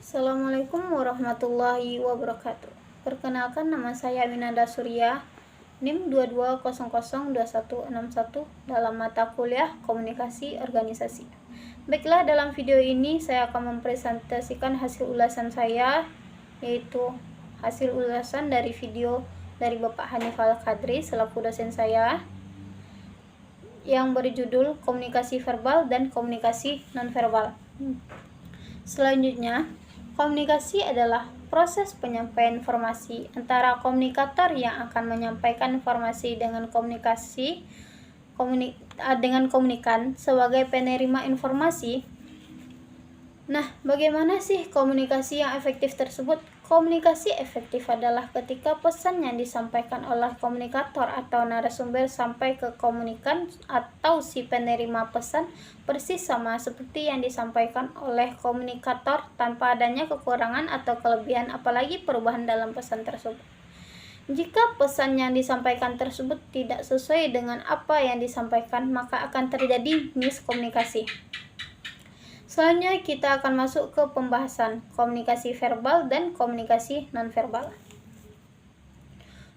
Assalamualaikum warahmatullahi wabarakatuh. Perkenalkan, nama saya Winanda Surya, NIM 22002161 dalam mata kuliah Komunikasi Organisasi. Baiklah, dalam video ini saya akan mempresentasikan hasil ulasan saya, yaitu hasil ulasan dari video dari Bapak Hanif Al-Qadri selaku dosen saya, yang berjudul Komunikasi Verbal dan Komunikasi Nonverbal. Selanjutnya, komunikasi adalah proses penyampaian informasi antara komunikator yang akan menyampaikan informasi dengan komunikan sebagai penerima informasi. Nah, bagaimana sih komunikasi yang efektif tersebut? Komunikasi efektif adalah ketika pesan yang disampaikan oleh komunikator atau narasumber sampai ke komunikan atau si penerima pesan persis sama seperti yang disampaikan oleh komunikator tanpa adanya kekurangan atau kelebihan apalagi perubahan dalam pesan tersebut. Jika pesan yang disampaikan tersebut tidak sesuai dengan apa yang disampaikan, maka akan terjadi miskomunikasi. Selanjutnya kita akan masuk ke pembahasan komunikasi verbal dan komunikasi nonverbal.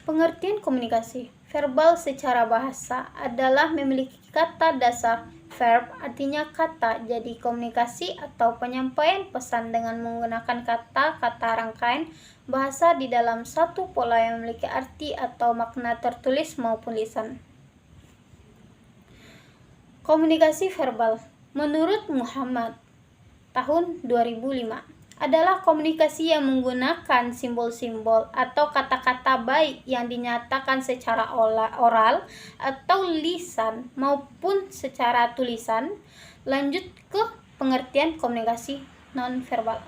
Pengertian komunikasi verbal secara bahasa adalah memiliki kata dasar verb, artinya kata. Jadi komunikasi atau penyampaian pesan dengan menggunakan kata-kata rangkaian bahasa di dalam satu pola yang memiliki arti atau makna tertulis maupun lisan. Komunikasi verbal menurut Muhammad tahun 2005 adalah komunikasi yang menggunakan simbol-simbol atau kata-kata baik yang dinyatakan secara oral atau lisan maupun secara tulisan. Lanjut ke pengertian komunikasi nonverbal.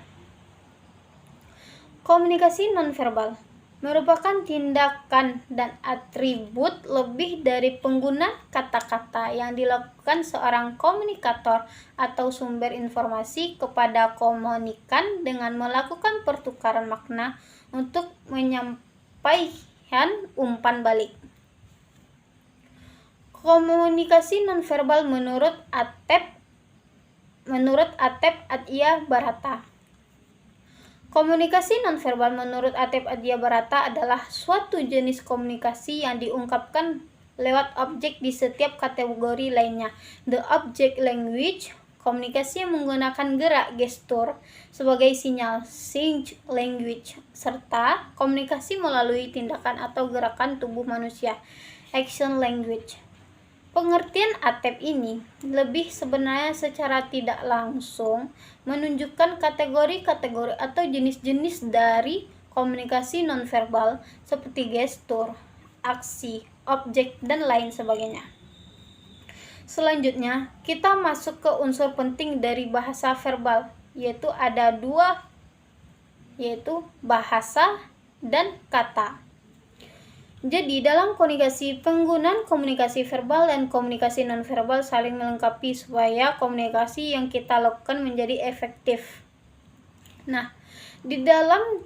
Komunikasi nonverbal merupakan tindakan dan atribut lebih dari penggunaan kata-kata yang dilakukan seorang komunikator atau sumber informasi kepada komunikan dengan melakukan pertukaran makna untuk menyampaikan umpan balik. Komunikasi nonverbal menurut Atep Adhia Barata. Komunikasi nonverbal menurut Atep Adhia Barata adalah suatu jenis komunikasi yang diungkapkan lewat objek di setiap kategori lainnya. The object language, komunikasi yang menggunakan gerak gestur sebagai sinyal, sign language, serta komunikasi melalui tindakan atau gerakan tubuh manusia, action language. Pengertian Atep ini lebih sebenarnya secara tidak langsung menunjukkan kategori-kategori atau jenis-jenis dari komunikasi nonverbal seperti gestur, aksi, objek, dan lain sebagainya. Selanjutnya, kita masuk ke unsur penting dari bahasa verbal, yaitu ada dua, yaitu bahasa dan kata. Jadi, dalam komunikasi, penggunaan komunikasi verbal dan komunikasi nonverbal saling melengkapi supaya komunikasi yang kita lakukan menjadi efektif. Nah, di dalam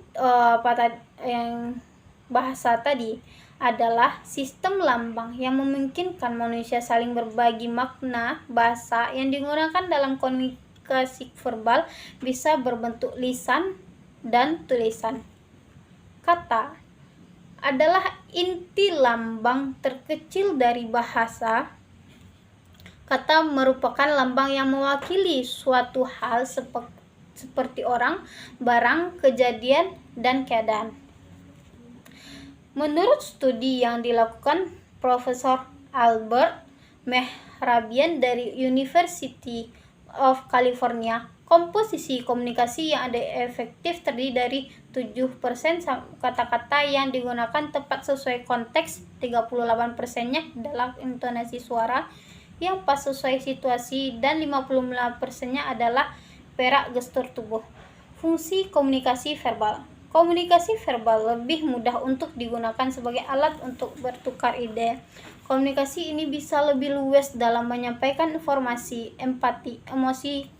yang bahasa tadi adalah sistem lambang yang memungkinkan manusia saling berbagi makna. Bahasa yang digunakan dalam komunikasi verbal bisa berbentuk lisan dan tulisan. Kata adalah inti lambang terkecil dari bahasa. Kata merupakan lambang yang mewakili suatu hal seperti orang, barang, kejadian, dan keadaan. Menurut studi yang dilakukan Profesor Albert Mehrabian dari University of California, komposisi komunikasi yang ada efektif terdiri dari 7% kata-kata yang digunakan tepat sesuai konteks, 38%-nya adalah intonasi suara yang pas sesuai situasi, dan 55%-nya adalah perak gestur tubuh. Fungsi komunikasi verbal. Komunikasi verbal lebih mudah untuk digunakan sebagai alat untuk bertukar ide. Komunikasi ini bisa lebih luas dalam menyampaikan informasi, empati, emosi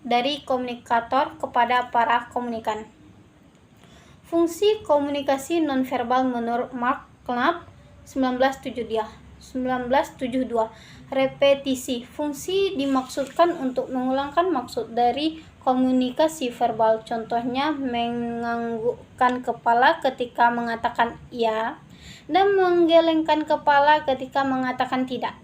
dari komunikator kepada para komunikan. Fungsi komunikasi nonverbal menurut Mark Knapp 1972. Repetisi. Fungsi dimaksudkan untuk mengulangkan maksud dari komunikasi verbal. Contohnya menganggukkan kepala ketika mengatakan iya dan menggelengkan kepala ketika mengatakan tidak.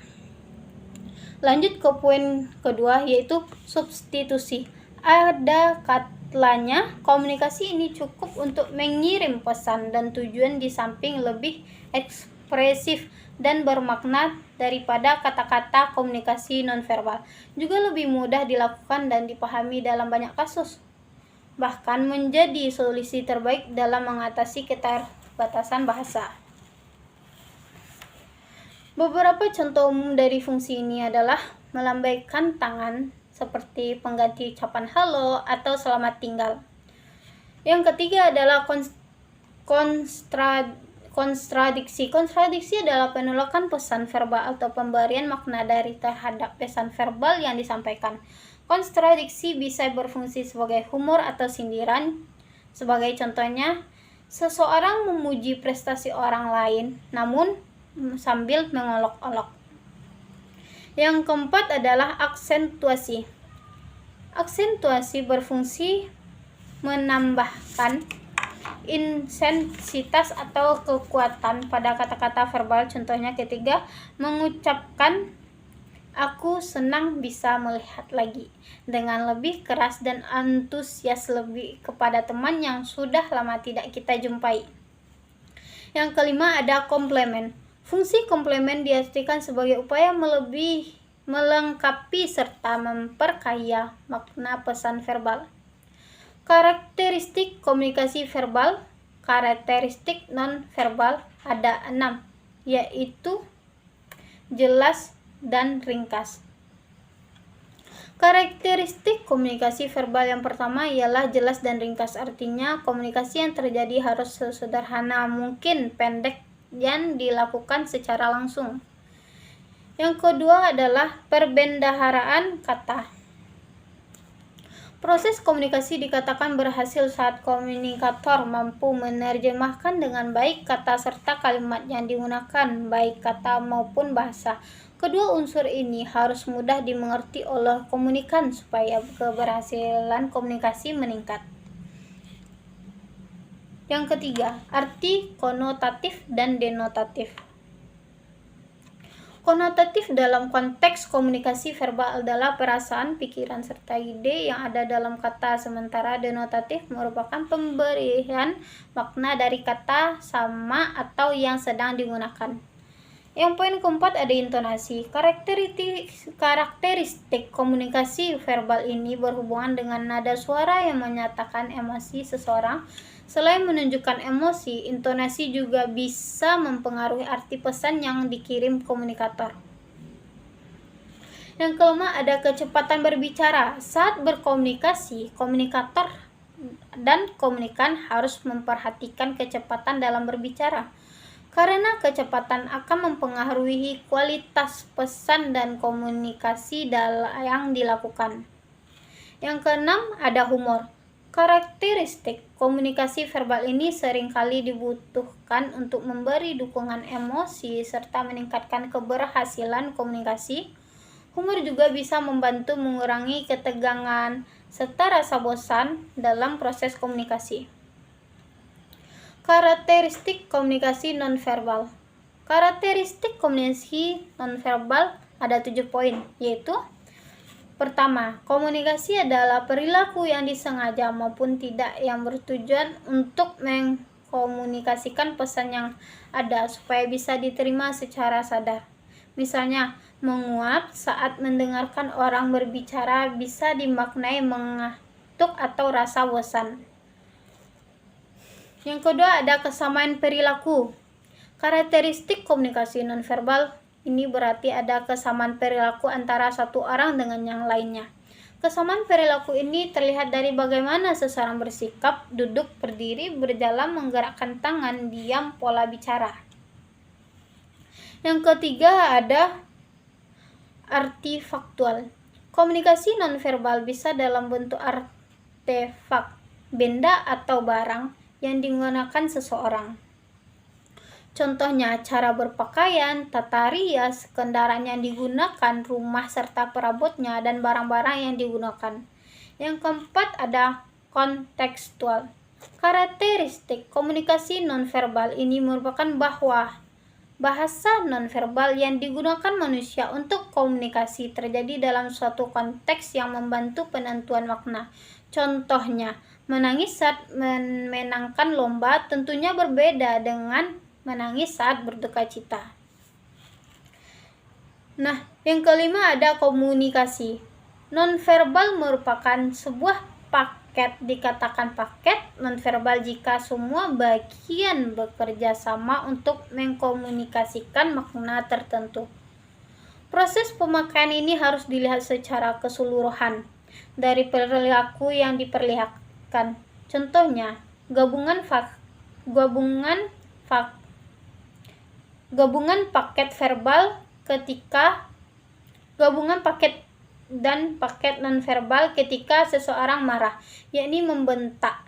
Lanjut ke poin kedua, yaitu substitusi. Ada kalanya komunikasi ini cukup untuk mengirim pesan dan tujuan di samping lebih ekspresif dan bermakna daripada kata-kata. Komunikasi nonverbal juga lebih mudah dilakukan dan dipahami dalam banyak kasus, bahkan menjadi solusi terbaik dalam mengatasi keterbatasan bahasa. Beberapa contoh umum dari fungsi ini adalah melambaikan tangan seperti pengganti ucapan halo atau selamat tinggal. Yang ketiga adalah kontradiksi. Kontradiksi adalah penolakan pesan verbal atau pemberian makna dari terhadap pesan verbal yang disampaikan. Kontradiksi bisa berfungsi sebagai humor atau sindiran. Sebagai contohnya, seseorang memuji prestasi orang lain, namun sambil mengolok-olok. Yang keempat adalah aksentuasi. Aksentuasi berfungsi menambahkan intensitas atau kekuatan pada kata-kata verbal. Contohnya ketika mengucapkan "aku senang bisa melihat lagi" dengan lebih keras dan antusias lebih kepada teman yang sudah lama tidak kita jumpai. Yang kelima ada komplement. Fungsi komplement diartikan sebagai upaya melengkapi serta memperkaya makna pesan verbal. Karakteristik komunikasi verbal. Karakteristik non-verbal ada 6, yaitu jelas dan ringkas. Karakteristik komunikasi verbal yang pertama ialah jelas dan ringkas. Artinya, komunikasi yang terjadi harus sesederhana mungkin, pendek, dan dilakukan secara langsung. Yang kedua adalah perbendaharaan kata. Proses komunikasi dikatakan berhasil saat komunikator mampu menerjemahkan dengan baik kata serta kalimat yang digunakan, baik kata maupun bahasa. Kedua unsur ini harus mudah dimengerti oleh komunikan supaya keberhasilan komunikasi meningkat. Yang ketiga, arti konotatif dan denotatif. Konotatif dalam konteks komunikasi verbal adalah perasaan, pikiran, serta ide yang ada dalam kata, sementara denotatif merupakan pemberian makna dari kata sama atau yang sedang digunakan. Yang poin keempat ada intonasi. Karakteristik komunikasi verbal ini berhubungan dengan nada suara yang menyatakan emosi seseorang. Selain menunjukkan emosi, intonasi juga bisa mempengaruhi arti pesan yang dikirim komunikator. Yang kelima ada kecepatan berbicara. Saat berkomunikasi, komunikator dan komunikan harus memperhatikan kecepatan dalam berbicara, karena kecepatan akan mempengaruhi kualitas pesan dan komunikasi yang dilakukan. Yang keenam ada humor. Karakteristik komunikasi verbal ini seringkali dibutuhkan untuk memberi dukungan emosi serta meningkatkan keberhasilan komunikasi. Humor juga bisa membantu mengurangi ketegangan serta rasa bosan dalam proses komunikasi. Karakteristik komunikasi nonverbal. Karakteristik komunikasi nonverbal ada 7 poin, yaitu: pertama, komunikasi adalah perilaku yang disengaja maupun tidak yang bertujuan untuk mengkomunikasikan pesan yang ada supaya bisa diterima secara sadar. Misalnya, menguap saat mendengarkan orang berbicara bisa dimaknai mengantuk atau rasa bosan. Yang kedua ada kesamaan perilaku. Karakteristik komunikasi nonverbal ini berarti ada kesamaan perilaku antara satu orang dengan yang lainnya. Kesamaan perilaku ini terlihat dari bagaimana seseorang bersikap, duduk, berdiri, berjalan, menggerakkan tangan, diam, pola bicara. Yang ketiga ada artifaktual. Komunikasi nonverbal bisa dalam bentuk artefak, benda atau barang yang digunakan seseorang. Contohnya cara berpakaian, tata rias, kendaraan yang digunakan, rumah serta perabotnya, dan barang-barang yang digunakan. Yang keempat ada kontekstual. Karakteristik komunikasi nonverbal ini merupakan bahwa bahasa nonverbal yang digunakan manusia untuk komunikasi terjadi dalam suatu konteks yang membantu penentuan makna. Contohnya, menangis saat memenangkan lomba tentunya berbeda dengan menangis saat berduka cita. Nah, yang kelima ada komunikasi. Nonverbal merupakan sebuah paket, dikatakan paket nonverbal jika semua bagian bekerja sama untuk mengkomunikasikan makna tertentu. Proses pemakaian ini harus dilihat secara keseluruhan dari perilaku yang diperlihatkan. Contohnya, gabungan paket verbal gabungan paket dan paket nonverbal ketika seseorang marah, yakni membentak,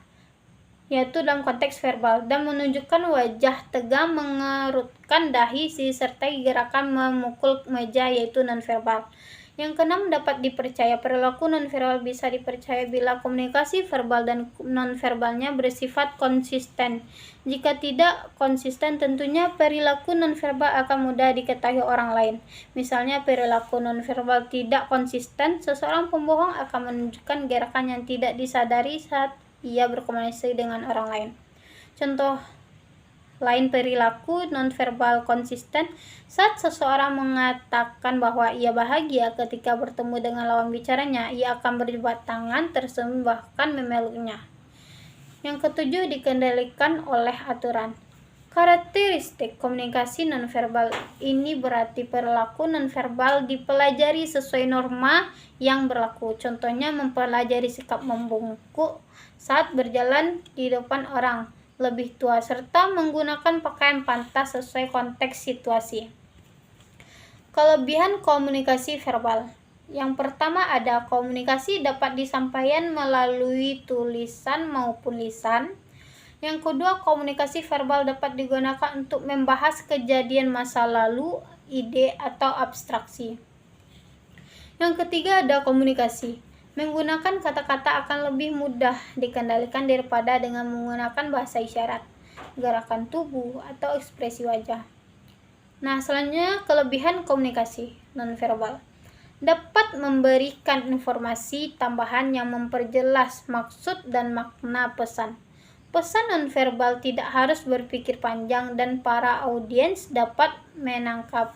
yaitu dalam konteks verbal, dan menunjukkan wajah tegang, mengerutkan dahi, disertai gerakan memukul meja, yaitu nonverbal. Yang keenam, dapat dipercaya. Perilaku nonverbal bisa dipercaya bila komunikasi verbal dan nonverbalnya bersifat konsisten. Jika tidak konsisten, tentunya perilaku nonverbal akan mudah diketahui orang lain. Misalnya, perilaku nonverbal tidak konsisten, seseorang pembohong akan menunjukkan gerakan yang tidak disadari saat ia berkomunikasi dengan orang lain. Contoh lain perilaku nonverbal konsisten saat seseorang mengatakan bahwa ia bahagia ketika bertemu dengan lawan bicaranya, ia akan berjabat tangan, tersenyum, bahkan memeluknya. Yang ketujuh, dikendalikan oleh aturan. Karakteristik komunikasi nonverbal ini berarti perilaku nonverbal dipelajari sesuai norma yang berlaku. Contohnya, mempelajari sikap membungkuk saat berjalan di depan orang lebih tua, serta menggunakan pakaian pantas sesuai konteks situasi. Kelebihan komunikasi verbal. Yang pertama ada komunikasi dapat disampaikan melalui tulisan maupun lisan. Yang kedua, komunikasi verbal dapat digunakan untuk membahas kejadian masa lalu, ide, atau abstraksi. Yang ketiga ada komunikasi. Menggunakan kata-kata akan lebih mudah dikendalikan daripada dengan menggunakan bahasa isyarat, gerakan tubuh, atau ekspresi wajah. Nah, selanjutnya kelebihan komunikasi nonverbal. Dapat memberikan informasi tambahan yang memperjelas maksud dan makna pesan. Pesan nonverbal tidak harus berpikir panjang dan para audiens dapat menangkap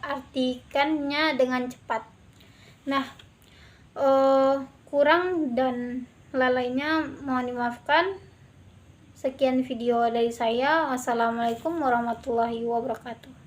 artikannya dengan cepat. Nah, kurang dan lalainya mohon dimaafkan. Sekian video dari saya. Wassalamualaikum warahmatullahi wabarakatuh.